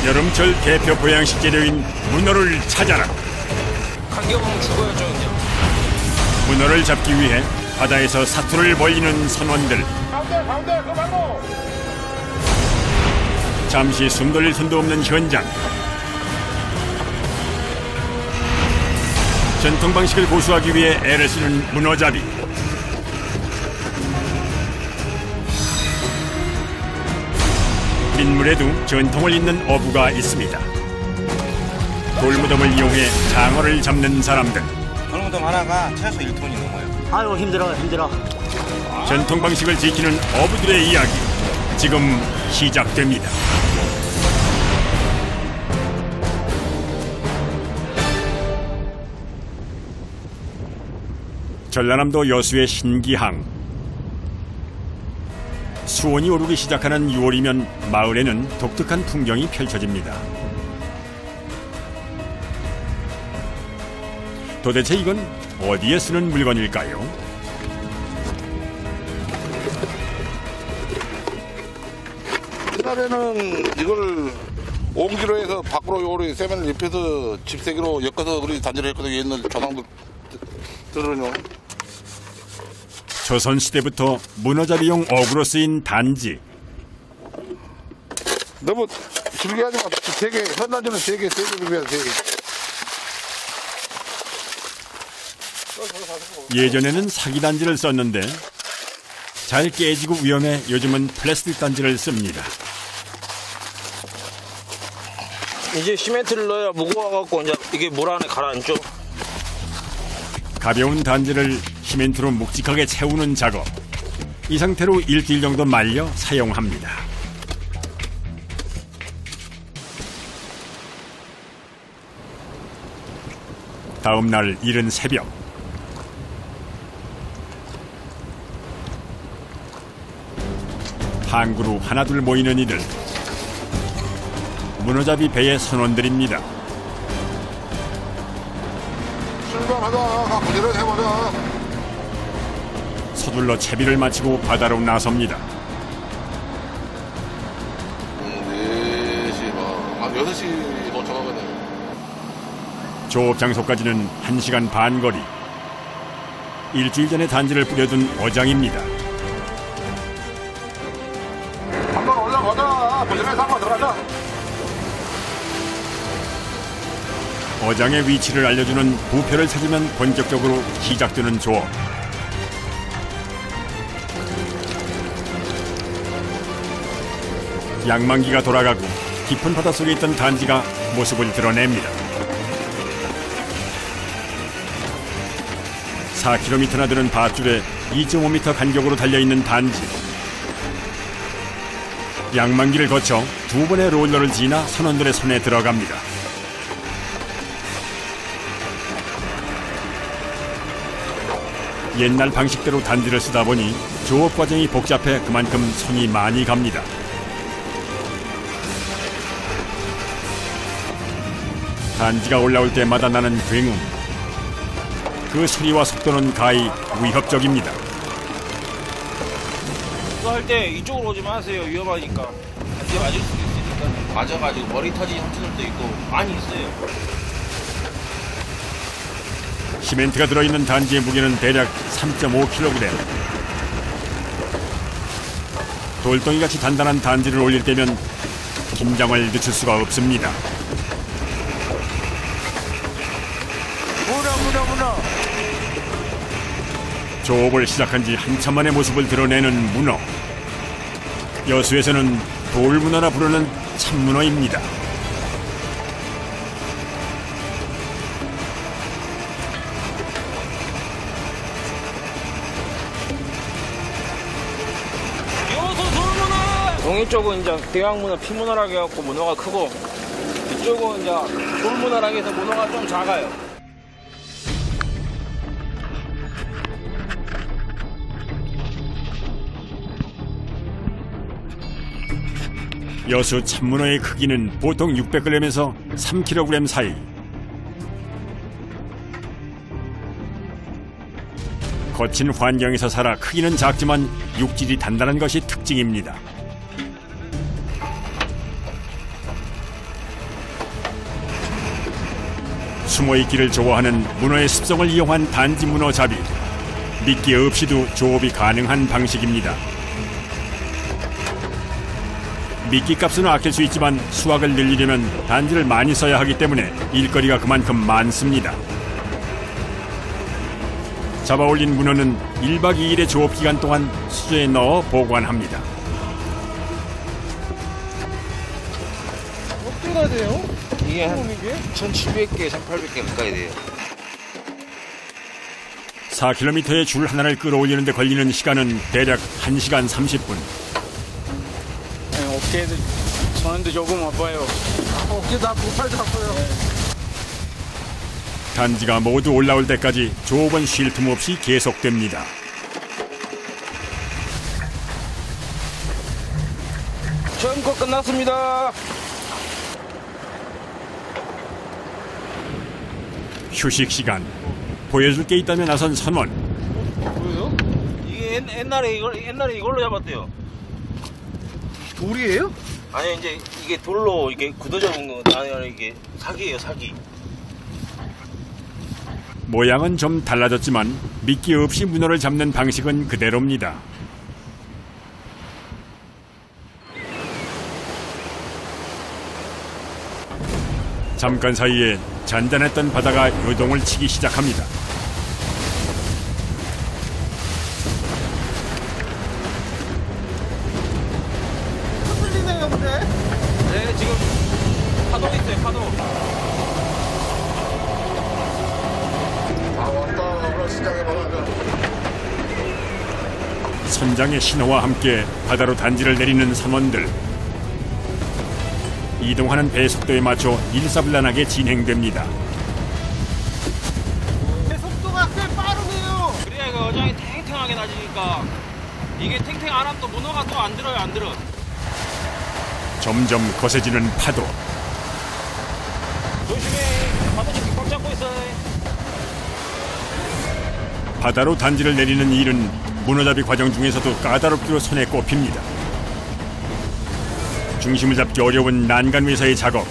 여름철 대표 보양식 재료인 문어를 찾아라. 간격은 죽어야죠, 그냥. 문어를 잡기 위해 바다에서 사투를 벌이는 선원들. 가운데, 그 말고. 잠시 숨 돌릴 틈도 없는 현장. 전통 방식을 고수하기 위해 애를 쓰는 문어잡이. 민물에도 전통을 잇는 어부가 있습니다. 돌무덤을 이용해 장어를 잡는 사람들. 돌무덤 하나가 최소 1톤이 넘어요. 아유, 힘들어. 전통 방식을 지키는 어부들의 이야기 지금 시작됩니다. 전라남도 여수의 신기항. 수온이 오르기 시작하는 6월이면 마을에는 독특한 풍경이 펼쳐집니다. 도대체 이건 어디에 쓰는 물건일까요? 옛날에는 이걸 옹기로 해서 밖으로 요리 세면을 입혀서 집세기로 엮어서 우리 단지를 했거든요. 옛날 조상들은요. 조선시대부터 문어잡이용 어구로 쓰인 단지. 너무 길게 하지 마. 현단지는 세 개 비벼야 세 개. 예전에는 사기 단지를 썼는데 잘 깨지고 위험해 요즘은 플라스틱 단지를 씁니다. 이제 시멘트를 넣어야 무거워갖고 이제 이게 물 안에 가라앉죠. 가벼운 단지를 시멘트로 묵직하게 채우는 작업. 이 상태로 일주일 정도 말려 사용합니다. 다음 날 이른 새벽. 항구로 하나둘 모이는 이들. 문어잡이 배의 선원들입니다. 출발하자. 가꾸지를 해보자. 서둘러 채비를 마치고 바다로 나섭니다. 4시 한 6시 도착하거든. 조업 장소까지는 1시간 반 거리. 일주일 전에 단지를 뿌려둔 어장입니다. 한번 올라가자. 부지런히 한번 들어가자. 어장의 위치를 알려주는 부표를 찾으면 본격적으로 시작되는 조업. 양만기가 돌아가고 깊은 바닷속에 있던 단지가 모습을 드러냅니다. 4km나 되는 밧줄에 2.5m 간격으로 달려있는 단지. 양만기를 거쳐 2번의 롤러를 지나 선원들의 손에 들어갑니다. 옛날 방식대로 단지를 쓰다 보니 조업 과정이 복잡해 그만큼 손이 많이 갑니다. 단지가 올라올 때마다 나는 굉음. 그 소리와 속도는 가히 위협적입니다. 그거 할 때 이쪽으로 오지 마세요. 위험하니까. 단지 맞을 수도 있으니까. 맞아가지고 머리 터진 형체들도 있고 많이 있어요. 시멘트가 들어있는 단지의 무게는 대략 3.5kg. 돌덩이같이 단단한 단지를 올릴 때면 긴장을 늦출 수가 없습니다. 문어. 조업을 시작한 지 한참 만에 모습을 드러내는 문어. 여수에서는 돌문어라 부르는 참문어입니다. 동이 쪽은 이제 대왕문어, 피문어라고 해갖고 문어가 크고, 이쪽은 이제 돌문어라고 해서 문어가 좀 작아요. 여수 참문어의 크기는 보통 600g에서 3kg 사이. 거친 환경에서 살아 크기는 작지만 육질이 단단한 것이 특징입니다. 숨어있기를 좋아하는 문어의 습성을 이용한 단지 문어잡이. 미끼 없이도 조업이 가능한 방식입니다. 미끼 값은 아낄 수 있지만 수확을 늘리려면 단지를 많이 써야 하기 때문에 일거리가 그만큼 많습니다. 잡아올린 문어는 1박 2일의 조업 기간 동안 수조에 넣어 보관합니다. 어떻게 돼요? 이게 한 이게? 1,700개, 1,800개 가까이 돼요. 4km의 줄 하나를 끌어올리는 데 걸리는 시간은 대략 1시간 30분. 네, 어깨도 저는데 조금 아파요. 어깨도 아프고 팔도 아파요. 단지가 모두 올라올 때까지 조업은 쉴 틈 없이 계속됩니다. 처음 거 끝났습니다. 휴식 시간. 보여줄 게 있다면 나선 선원. 뭐예요? 이게 옛날에 이걸로 잡았대요. 돌이에요? 아니 이제 이게 돌로 이렇게 굳어져 온 거 아니라 이게 사기예요, 사기. 모양은 좀 달라졌지만 미끼 없이 문어를 잡는 방식은 그대로입니다. 잠깐 사이에 잔잔했던 바다가 요동을 치기 시작합니다. 흔들리네요, 근데. 네, 지금 파도 있어요, 파도. 아, 왔다. 그럼 시장에 봐라. 선장의 신호와 함께 바다로 단지를 내리는 선원들. 이동하는 배 속도에 맞춰 일사불란하게 진행됩니다. 제 속도가 꽤 빠르네요. 그래야 이거 어장이 탱탱하게 나지니까 이게 탱탱 안 하면 또 문어가 또 안 들어요, 안 들어. 점점 거세지는 파도. 조심해, 파도 이렇게 꽉 잡고 있어. 바다로 단지를 내리는 일은 문어잡이 과정 중에서도 까다롭기로 손에 꼽힙니다. 중심을 잡기 어려운 난간 위에서의 작업.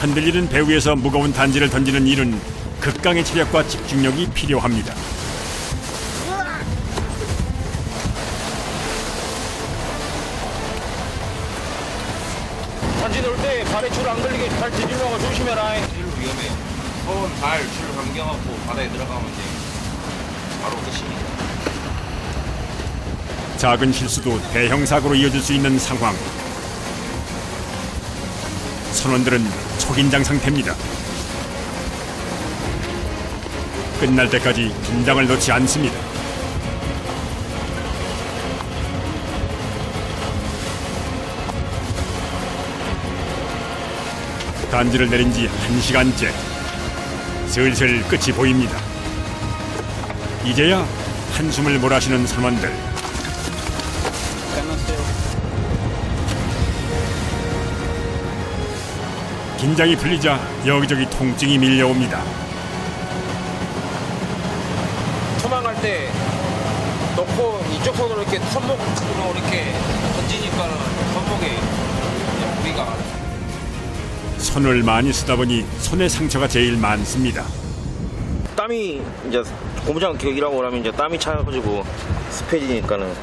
흔들리는 배 위에서 무거운 단지를 던지는 일은 극강의 체력과 집중력이 필요합니다. 단지 놓을 때 발에 줄 안 걸리게 잘 뒤집는 조심해라. 줄 위험해요. 손, 발, 줄 감겨갖고 바다에 들어가면 이제 바로 끝입니다. 작은 실수도 대형 사고로 이어질 수 있는 상황. 선원들은 초긴장 상태입니다. 끝날 때까지 긴장을 놓지 않습니다. 단지를 내린 지 1시간째. 슬슬 끝이 보입니다. 이제야 한숨을 몰아쉬는 선원들. 긴장이 풀리자 여기저기 통증이 밀려옵니다. 투망할 때 놓고 이쪽 손으로 이렇게 손목으로 이렇게 던지니까 손목에 무리가. 손을 많이 쓰다 보니 손의 상처가 제일 많습니다. 땀이 이제 고무장 일하고 나면 이제 땀이 차가지고 습해지니까는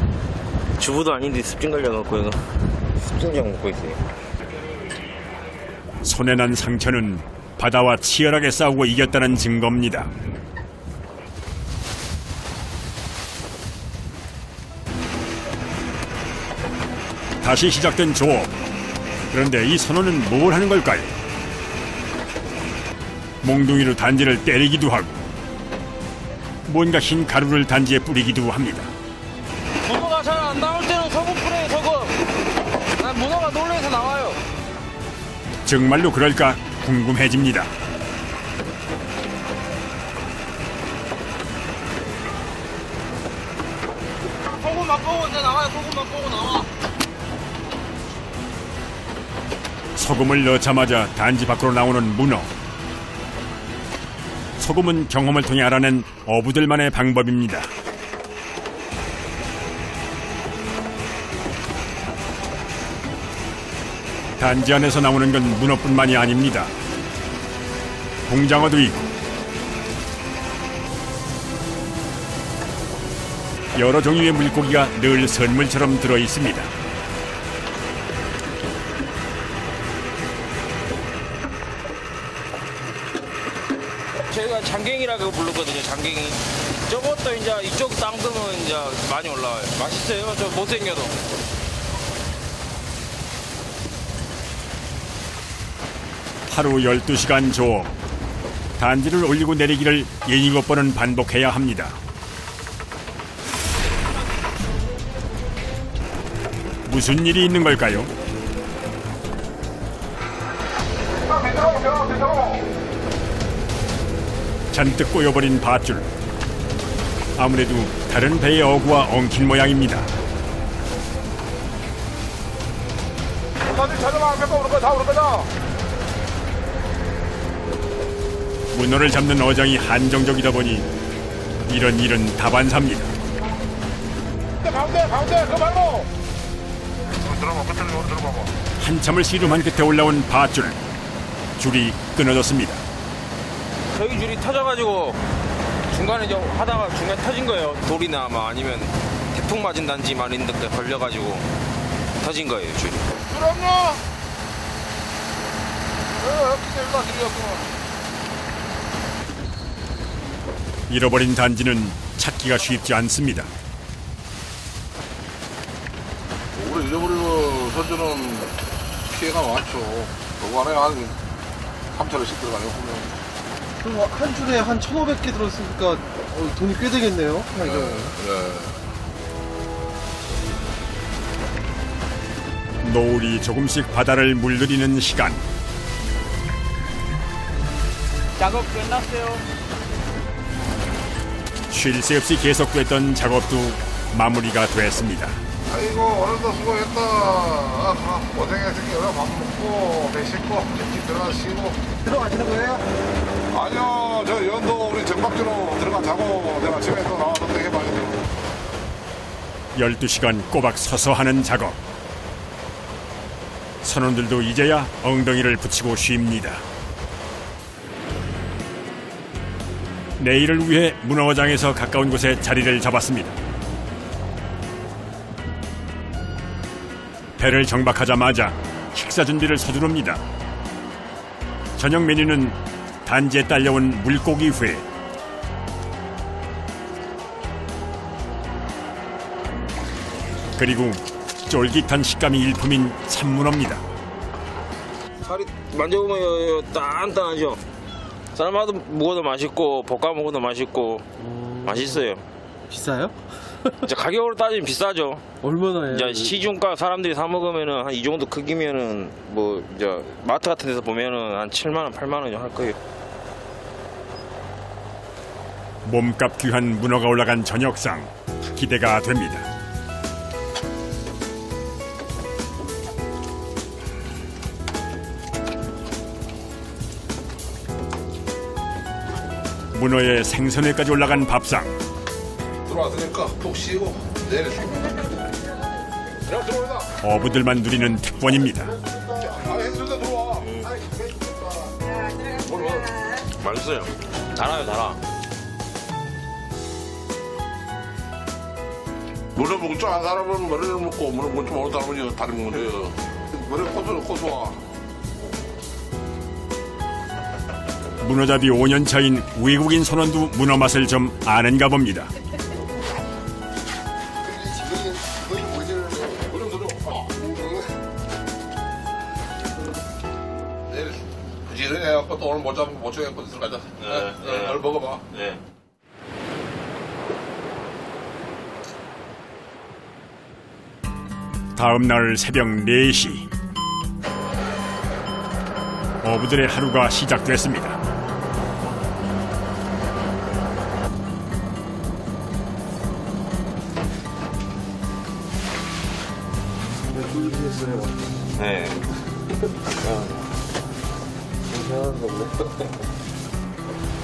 주부도 아닌데 습진 걸려갖고 이거 습진약 먹고 있어요. 손에 난 상처는 바다와 치열하게 싸우고 이겼다는 증거입니다. 다시 시작된 조업. 그런데 이 선원은 뭘 하는 걸까요? 몽둥이로 단지를 때리기도 하고 뭔가 흰 가루를 단지에 뿌리기도 합니다. 문어가 잘 안 나올 때는 소금 뿌려요, 소금. 난 문어가 놀래서 나와요. 정말로 그럴까 궁금해집니다. 소금 맛보고 이제 나와요, 소금 맛보고 나와. 소금을 넣자마자 단지 밖으로 나오는 문어. 소금은 경험을 통해 알아낸 어부들만의 방법입니다. 단지 안에서 나오는 건 문어뿐만이 아닙니다. 홍장어도 있고 여러 종류의 물고기가 늘 선물처럼 들어 있습니다. 저희가 장갱이라고 부르거든요. 장갱이. 저것도 이제 이쪽 땅금은 이제 많이 올라와요. 맛있어요. 저 못생겨도. 하루 12시간 조업. 단지를 올리고 내리기를 7번은 반복해야 합니다. 무슨 일이 있는 걸까요? 잔뜩 꼬여버린 밧줄. 아무래도 다른 배의 어구와 엉킨 모양입니다. 문어를 잡는 어장이 한정적이다 보니 이런 일은 다반사입니다. 가운데 그거 말고. 한참을 씨름한 끝에 올라온 밧줄. 줄이 끊어졌습니다. 저희 줄이 터져가지고 중간에 좀 하다가 중간에 터진 거예요. 돌이나 뭐 아니면 태풍 맞은 단지 말인 데 걸려가지고 터진 거예요, 줄이. 줄 없냐? 잃어버린 단지는 찾기가 쉽지 않습니다. 우리 잃어버리고 선주는 피해가 많죠. 그거 안에 한 3차례씩 들어가요, 보면. 그럼 한 줄에 한 1,500개 들었으니까 돈이 꽤 되겠네요. 노을이 조금씩 바다를 물들이는 시간. 작업 끝났어요. 쉴 새 없이 계속됐던 작업도 마무리가 됐습니다. 아이고, 오늘도 수고했다. 고생했으니 오늘 밥 먹고, 배 씻고, 집 들어가 쉬고. 들어가시는 거예요? 아니요, 저 연도 우리 정박주로 들어가 자고 내가 아침에 또 나와서 또 해봐야죠. 12시간 꼬박 서서 하는 작업. 선원들도 이제야 엉덩이를 붙이고 쉽니다. 내일을 위해 문어장에서 가까운 곳에 자리를 잡았습니다. 배를 정박하자마자 식사 준비를 서두릅니다. 저녁 메뉴는 단지에 딸려온 물고기 회. 그리고 쫄깃한 식감이 일품인 참문어입니다. 살이 만져보면 단단하죠. 삶아도 먹어도 맛있고 볶아 먹어도 맛있고 맛있어요. 비싸요? 이제 가격으로 따지면 비싸죠. 얼마나 해요? 이제 시중가 사람들이 사 먹으면은 한 이 정도 크기면은 뭐 이제 마트 같은 데서 보면은 한 7만 원, 8만 원 할 거예요. 몸값 귀한 문어가 올라간 저녁상 기대가 됩니다. 문어의 생선회까지 올라간 밥상. 들어왔으니까 푹 쉬고 내일 들어오자. 어부들만 누리는 특권입니다. 해수대 들어와. 맛있어요. 달아요, 달아. 물을 먹을 줄 아는 사람은 머리를 먹고 물을 먹을 줄 모르는 사람은 다리 먹는 거예요. 머리 고소와. 문어잡이 5년 차인 외국인 선원도 문어 맛을 좀 아는가 봅니다. 내일 부지런히 해갖고 또 오늘 못 잡고 못 쳐갖고 들어가자. 네. 널 먹어봐. 네. 다음 날 새벽 4시. 어부들의 하루가 시작됐습니다. 네.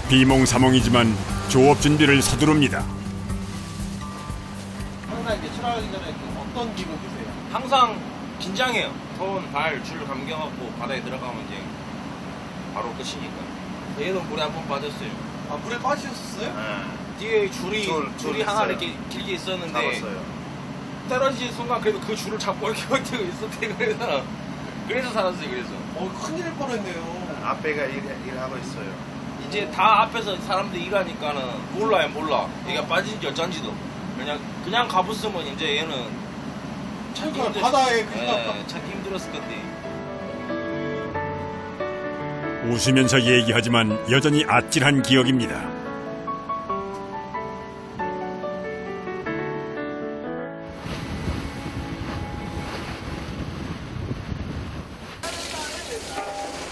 비몽사몽이지만 조업 준비를 서두릅니다. 항상 이렇게 출하하기 전에 어떤 기분 드세요? 항상 긴장해요. 손, 발, 줄 감겨갖고 바다에 들어가면 이제 바로 끝이니까. 얘는 물에 한 번 빠졌어요. 아, 물에 빠지셨었어요? 뒤에 줄이 하나 이렇게 길게 있었는데 떨어지는 순간 그래도 그 줄을 잡고 이렇게 버티고 있었대. 그래서 살았어요. 그래서 큰일 날 뻔했네요. 앞에가 일하고 있어요. 이제 다 앞에서 사람들이 일하니까는 몰라. 얘가 빠진지 어쩐지도 그냥 가봤으면 이제 얘는 찾기 그러니까 바다에 찾기 힘들었을 건데. 웃으면서 얘기하지만 여전히 아찔한 기억입니다.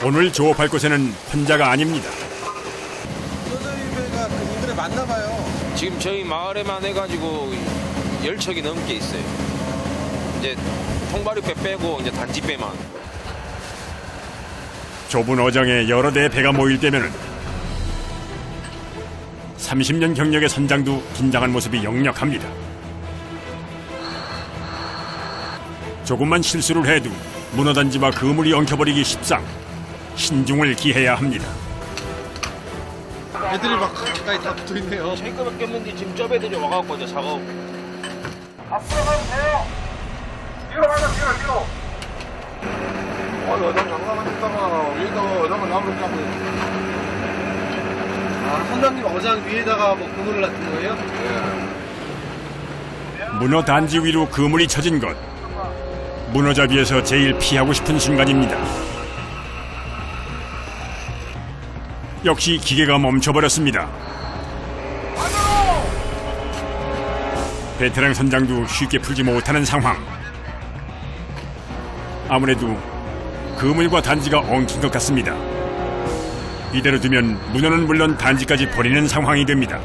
오늘 조업할 곳에는 혼자가 아닙니다. 떠돌이배가 그 인근에 많나봐요. 지금 저희 마을에만 해가지고 10척이 넘게 있어요. 이제 통발육배 빼고 이제 단지배만. 좁은 어장에 여러 대의 배가 모일 때면은 30년 경력의 선장도 긴장한 모습이 역력합니다. 조금만 실수를 해도 문어단지와 그물이 엉켜버리기 십상 신중을 기해야 합니다. 애들이 막 가까이 다 붙어있네요. 저희 거밖에 없는데 지금 저 배들이 와갖고 이제 작업. 앞으로 가면 돼요. 뒤로 가자, 뒤로. 어장 장난만 했다가 위에서 어장을 나무를 잡고. 아, 선장님 어장 위에다가 뭐 그물을 놨던 거예요? 문어단지 위로 그물이 쳐진 것. 문어잡이에서 제일 피하고 싶은 순간입니다. 역시 기계가 멈춰버렸습니다. 베테랑 선장도 쉽게 풀지 못하는 상황. 아무래도 그물과 단지가 엉킨 것 같습니다. 이대로 두면 문어는 물론 단지까지 버리는 상황이 됩니다.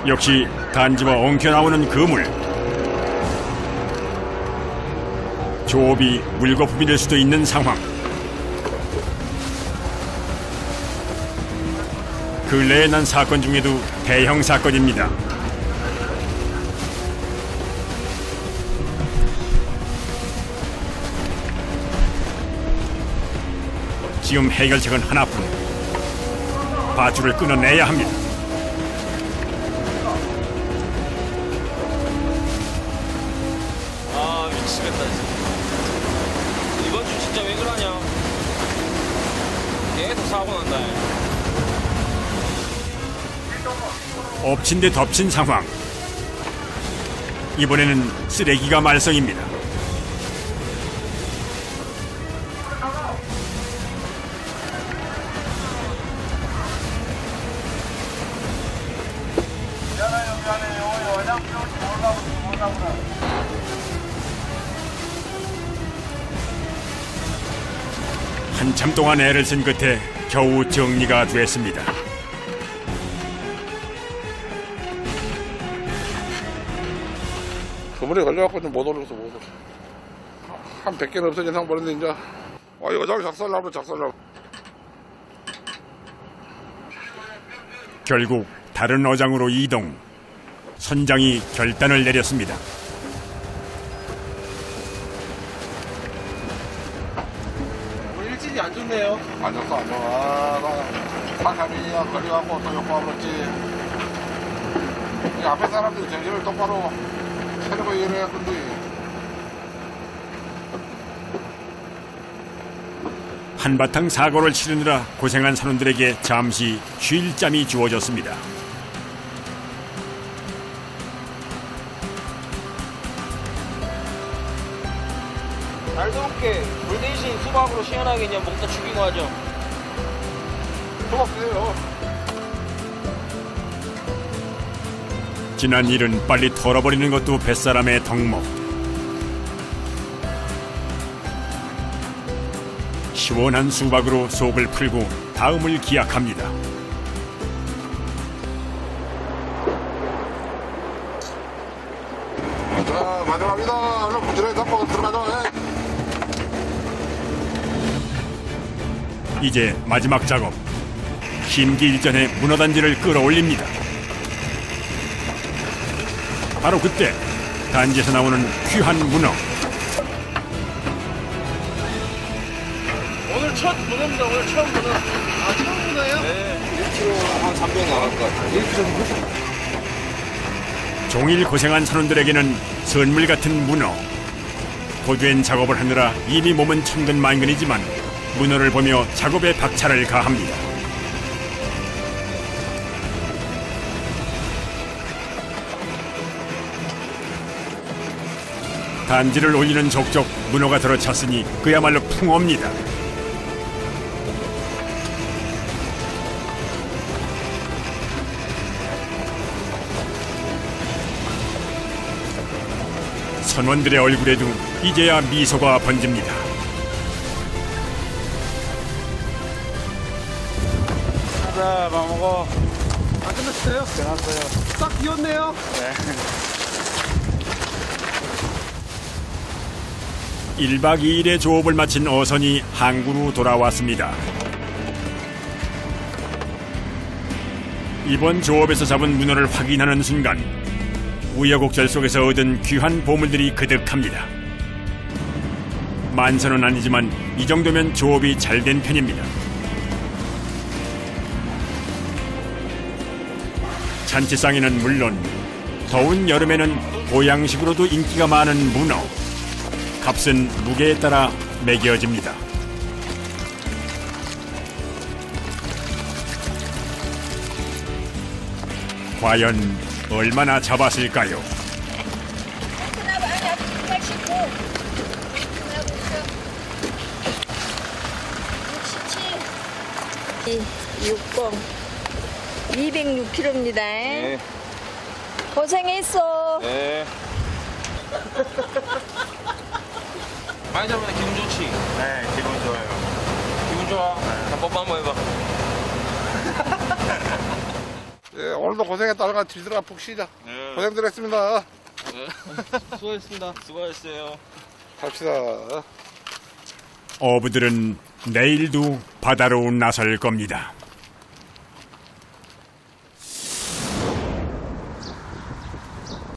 역시 단지와 엉켜 나오는 그물. 조업이 물거품이 될 수도 있는 상황. 근래에 난 사건 중에도 대형 사건입니다. 지금 해결책은 하나뿐. 밧줄을 끊어내야 합니다. 아 미치겠다 진짜. 이번 주 진짜 왜 그러냐. 계속 사고 난다. 엎친 데 덮친 상황. 이번에는 쓰레기가 말썽입니다. 한참 동안 애를 쓴 끝에 겨우 정리가 됐습니다. 그물에 걸려갖고 좀 못 올라서 못 올라. 한 100개는 없어진 상황 버렸는데 이제 어장을 작살나고. 결국 다른 어장으로 이동. 선장이 결단을 내렸습니다. 오늘 일진이 안 좋네요. 안 좋어. 나 사람이야 걸려갖고 또 욕하고 그렇지. 이 앞에 사람들이 정신을 똑바로 차리고 일해야 건데. 한바탕 사고를 치르느라 고생한 선원들에게 잠시 쉴 잠이 주어졌습니다. 날 더울게 물 대신 수박으로 시원하게 그냥 먹다 죽이고 하죠. 수박 드세요. 지난 일은 빨리 털어버리는 것도 뱃사람의 덕목. 시원한 수박으로 속을 풀고 다음을 기약합니다. 자, 마지막이다. 얼른 부지런히 덮고 들어가자. 이제 마지막 작업. 힘기 일전에 문어단지를 끌어올립니다. 바로 그때 단지에서 나오는 귀한 문어. 오늘 첫 문어입니다. 오늘 처음 문어. 아, 처음 문어예요? 네. 1kg 한 300 나갈 것 같아요. 1kg 정도? 종일 고생한 선원들에게는 선물 같은 문어. 고된 작업을 하느라 이미 몸은 천근만근이지만 문어를 보며 작업에 박차를 가합니다. 단지를 올리는 족족 문어가 들어찼으니 그야말로 풍어입니다. 선원들의 얼굴에도 이제야 미소가 번집니다. 가자, 밥 먹어. 안 끝났어요? 끝났어요. 딱 비었네요. 네. 1박 2일의 조업을 마친 어선이 항구로 돌아왔습니다. 이번 조업에서 잡은 문어를 확인하는 순간 우여곡절 속에서 얻은 귀한 보물들이 그득합니다. 만선은 아니지만 이 정도면 조업이 잘 된 편입니다. 잔치상에는 물론 더운 여름에는 보양식으로도 인기가 많은 문어. 값은 무게에 따라 매겨집니다. 과연 얼마나 잡았을까요? 육봉 206kg입니다. 네. 고생했어. 네. 많이 잡으면 기분 좋지? 네, 기분 좋아요. 기분 좋아? 자, 뽀뽀 한번 해봐. 예, 오늘도 고생했다. 뒤들어가 푹 쉬자. 고생들 했습니다. 수고했습니다. 수고하셨어요. 갑시다. 어부들은 내일도 바다로 나설 겁니다.